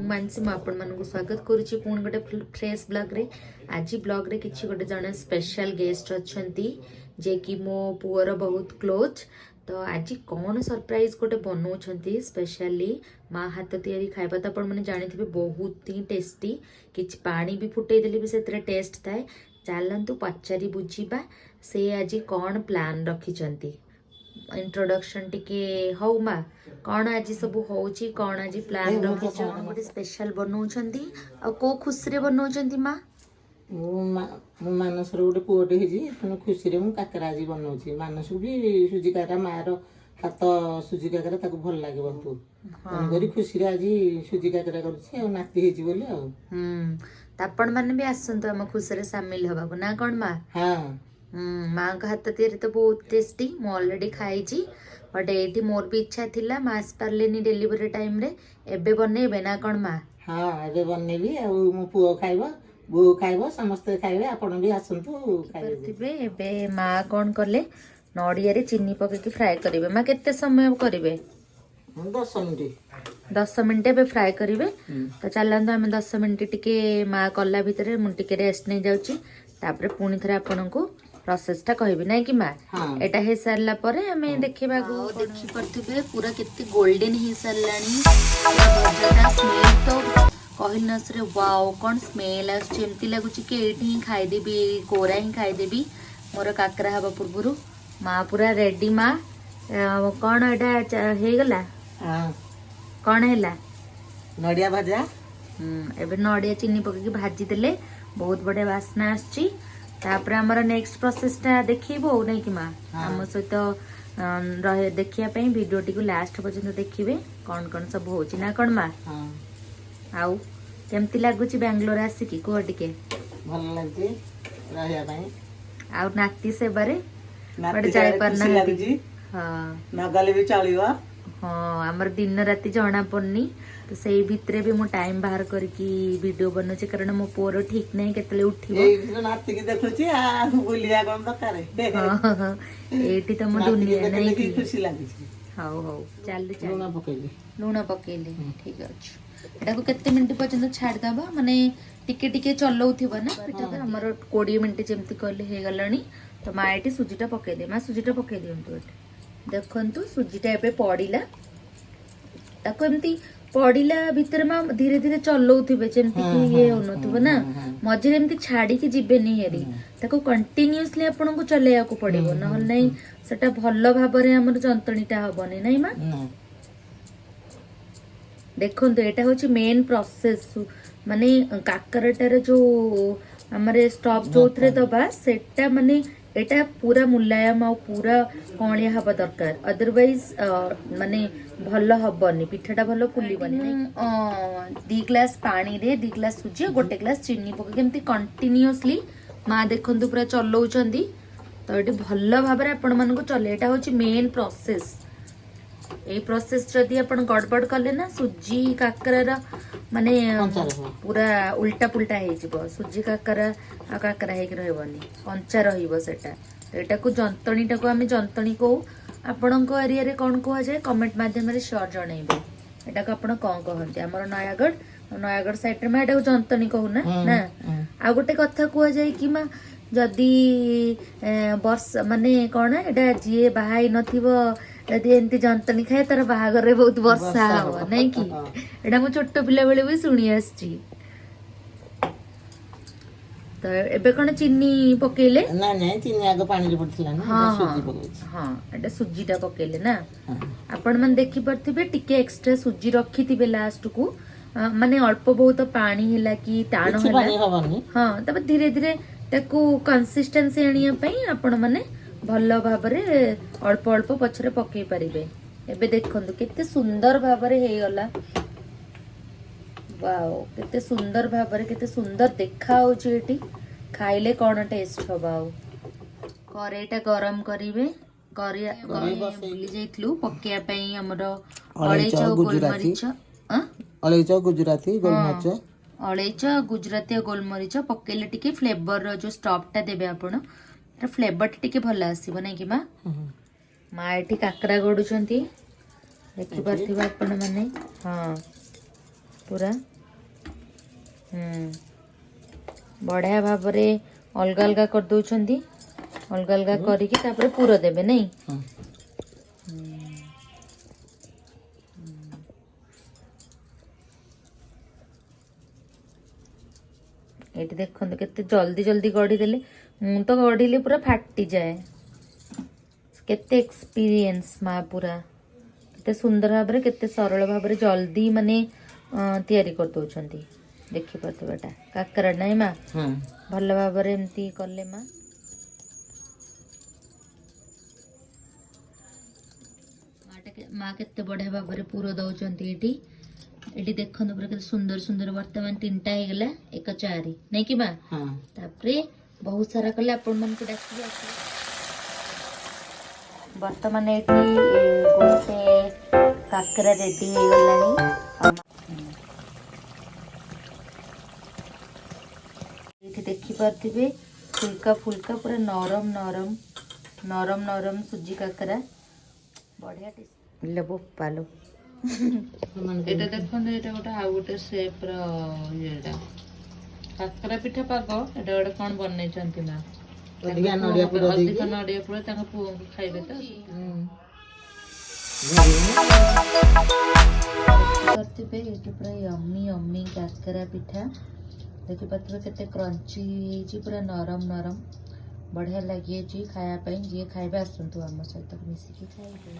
मानसी आपण मानक स्वागत करुच्ची पुणी गोटे फ्रेश ब्लॉग रे। आज ब्लॉग रे किछि गोटे जने स्पेशल गेस्ट अछंती जे कि मो पुअर बहुत क्लोज। तो आज कौन सरप्राइज गोटे बनाउछंती स्पेशली माँ हाथ तैयारी खाइबा तो आपण माने जानिथिबे बहुत ही टेस्टी। किछि पानी भी फुटै देली भी सेतरे टेस्ट थाए। चलंतु पचारि बुझीबा से आज कौन प्लान रखिछंती। इंट्रोडक्शन टिके हौ माँ कौन आज सब होची कौन आज प्लान रखिछ गोटे स्पेशल बनाउछंती आ को खुशी रे बनाउछंती माँ मो मानस गोटे पुअटे होती तेणु खुशी रे काकरा आज बनाऊँ मानस भी सुजी काकरा मार हाथ सुजी काकरा ताको भल लगे बहुत तेणुक खुशी रे आज सुजी काकरा कर नाती तापण माने भी आसंतु हम खुशी रे शामिल हबा ना कौन माँ। हाँ माँ का हाथ तैयारी तो बहुत टेस्टी मु ऑलरेडी खाई बट ये मोर भी इच्छा थिला माँ आस पार्लेनी डेलीवरी टाइम रे एबे बनेबे ना कौन माँ। हाँ एबे बनेबी आ मो पुओ खाइबो बो खाइबो समस्त खाइबे आपण भी आसंतु खाइबे। एबे माँ कौन करले नड़िया रे चीनी पके की फ्राई करिवे माँ केते समय करिवे 10 मिनट एबे फ्राई करिवे। तो चलंतु आमे 10 मिनट टिके माँ कला भितरे मु टिके रेस्ट नै जाउची तापरे पुणी थरे आपनकु प्रोसेसटा कहबी नै कि माँ। एटा हे सारला परे हमें देखिबा गो देखि परथिबे पूरा केते गोल्डन हे सारलानी भजाटा स्मेल तो कहिल नसरे वाओ कोन स्मेल आ जेमती लागुची कि एठी ही खाइ देबी कोरा ही खाइ देबी मोर काकरा हबा पुरबुरु माँ पूरा रेडी माँ कोन एटा हे गला। हां कोन हैला नडिया भजा एबे नडिया चीनी पके भाजी देले बहुत बढ़िया वासना आछी। तापर हमर नेक्स्ट प्रोसेसटा देखिबो नै कि माँ हम सहित रहे देखिया पई वीडियो टी को लास्ट पर्यंत देखिबे कोन कोन सब होची ना कोन माँ। आउ केमती लागुची बेंगलोर आसिकी को टिके भल लागजी रहया पई आउ नाती से बारे बड़े जाय परना लागजी। हां नगले भी चलिबो। हाँ हमर दिन राति जणा पड़नी तो सेई भितरे भी मु टाइम बाहर करके वीडियो बनौचे कारण मो पोर ठीक नहीं केतले उठिबो ए नाती के देखुची आ बुलिया कोन दकारे। हां एठी त मो दुनिया नहीं की खुशी लागी। हाउ हाउ चल चल लूना पकेली ठीक अछि एटा को केते मिनिट पर्यंत छाड़ दबा माने टिके टिके चलौथिबो ना पिठा तो हमर 20 मिनिट जेमती कहले हे गलानी। तो मा एठी सुजीटा पके दे मा सुजीटा पके दियंतु एठी देखंतु सुजीटा एबे पड़िला ताको एमती पड़िला भीतर मा धीरे धीरे चलौथिबे जेमती कि ये होनथुबो ना मझिरे एमती छाड़ी के जिबेनी हेरी ताको कंटीन्यूअसली आपन को चलेया को पड़िबो न हल नै सेटा भलो भाबरे हमर जंतणीटा हबनी नै मा। देखंतु एटा होची मेन प्रोसेस माने काकरटारे जो हमरे स्टॉप जोथरे दबा सेटा माने एटा पूरा मुलायम आ पूरा कणिया हबा दरकार अदरवाइज माने भलो हबनी पिठाटा भलो फुलिबनी। 2 ग्लास पानी रे 2 ग्लास सुजी 1 ग्लास चीनी पके केमती कंटीन्यूअसली माँ देखंतु पूरा चलौचंदी। तो एटी भलो भाबरे आपण मानको चले एटा होची मेन प्रोसेस। ए प्रोसेस जदि आपण गड़बड़ कले ना सुजी काकरा माने पूरा उल्टा पुल्टा हे जिवो सुजी काकरा आ काकरा हे के रहबनी कंचा रहिबो सेटा। तो एटा को जंतणीटा को हमें जंतणी को आपण को एरिया रे कोन को जाय कमेंट माध्यम रे शेयर जणाइबे एटा को आपण कोन कहंती हमर नयागढ़ साइड रे एटा को जंतणी कहू ना ना आ गोटे कथा को जाय कि मा जदि वर्ष माने कोन एटा जे बाहाई नथिबो यदि एमती जंतनी खाए तार बाहागर बहुत वर्षा हो नहीं कि एटा मु छोट पिला बेले भी सुनी आछि। तो एबे कोन चीनी पकेले ना ना चीनी आगे पानी रे पड़थिला ना सुजी पकेछि। हां एटा सुजीटा पकेले ना आपण मन देखि परथिबे टिके एक्स्ट्रा सुजी रखिथिबे लास्ट को माने अल्प बहुत पानी हिला कि टाण होला पानी हबनी। हां तब धीरे धीरे ताको कंसिस्टेंसी आनिया पई आपण माने भलो भाबरे अल्प अल्प पछरे पके परिबे। एबे देखंतु केते सुंदर भाबरे हे गला वाओ केते सुंदर भाबरे केते सुंदर देखा होची एटी खाइले कोन टेस्ट होबाओ। करेटा गरम करिवे करिया भूली जाइतलु पकेया पई हमरो अळेच गोलमरिच अळेच गुजराती गोलमरिच अळेच गुजराती गोलमरिच पकेले टिके फ्लेवर रो जो स्टॉपटा देबे आपण फ्लेवर टिके भल आसीबो नै कि माँ। माँ एठी काकरा गडुचंती ଦେଖିପାରୁଥିବେ ଆପଣ ମାନେ। ହଁ ପୁରା ବଢ଼ିଆ ଭାବରେ ଅଲଗା ଅଲଗା କରିଦେଉଛନ୍ତି। ଅଲଗା ଅଲଗା କରିକି ତାପରେ ପୁର ଦେବେ ନାଇଁ। ହଁ। ଏଇଠି ଦେଖନ୍ତୁ କେତେ ଜଲ୍ଦି ଜଲ୍ଦି ଗଢ଼ି ଦେଲେ। ମୁଁ ତ ଗଢ଼ିଲି ପୁରା ଫାଟିଯାଏ। କେତେ ଏକ୍ସପିରିଏନ୍ସ ମା ପୁରା କେତେ ସୁନ୍ଦର ଭାବରେ କେତେ ସରଳ ଭାବରେ ଜଲ୍ଦି ମାନେ ତିଆରି କରିଦେଉଛନ୍ତି। ଦେଖିପାରୁଥିବେ ଏଟା କାକରା ନାଇଁ ମା। ଭଲ ଭାବରେ ଏମିତି କଲେ ମା। ମା କେତେ ବଢିଆ ଭାବରେ ପୁର ଦଉଛନ୍ତି ଏଠି। ଏଠି ଦେଖନ୍ତୁ ପୁରା କେତେ ସୁନ୍ଦର ସୁନ୍ଦର। ବର୍ତ୍ତମାନ 3ଟା ହେଇଗଲା 1 4 ନାଇଁ କି ମା। ତାପରେ ବହୁତ ସାରା କଲେ ଆପଣ ମାନଙ୍କୁ ଡାକିବି ଆସିବେ। ବର୍ତ୍ତମାନ ଏଠି ଗୋଟେ କାକରା ରେଡି ହେଇଗଲାଣି। ଏଠି ଦେଖିପାରୁଥିବେ ଫୁଲକା ଫୁଲକା ପୁରା ନରମ ନରମ ନରମ ନରମ ସୁଜି କାକରା ବଢିଆ ଟେଷ୍ଟ। ବୋପାଲୋ ଏଇଟା ଦେଖନ୍ତୁ ଏଇଟା ଗୋଟେ ଆଉ ଗୋଟେ ସେପ୍ ର ଇଏଟା କାକରା ପିଠା ପାଗ। ଏଟା ଗୋଟେ କଣ ବନେଇଛନ୍ତି ମା। ଅଧିକା ନଡ଼ିଆ ପୁର ଦେଇକି। ଅଧିକ ନଡ଼ିଆ ପୁର ତାଙ୍କ ପୁଅଙ୍କୁ ଖାଇବେ ତ। ଦେଖିପାରୁଥିବେ ଏଇଠି ପୁରା ୟମି ୟମି କାକରା ପିଠା। ଦେଖିପାରୁଥିବେ କେତେ କ୍ରଞ୍ଚି ହେଇଛି ପୁରା ନରମ ନରମ ବଢିଆ ଲାଗିଛି ଖାଇବା ପାଇଁ। ଯିଏ ଖାଇବେ ଆସନ୍ତୁ ଆମ ସହିତ ମିଶିକି ଖାଇବେ।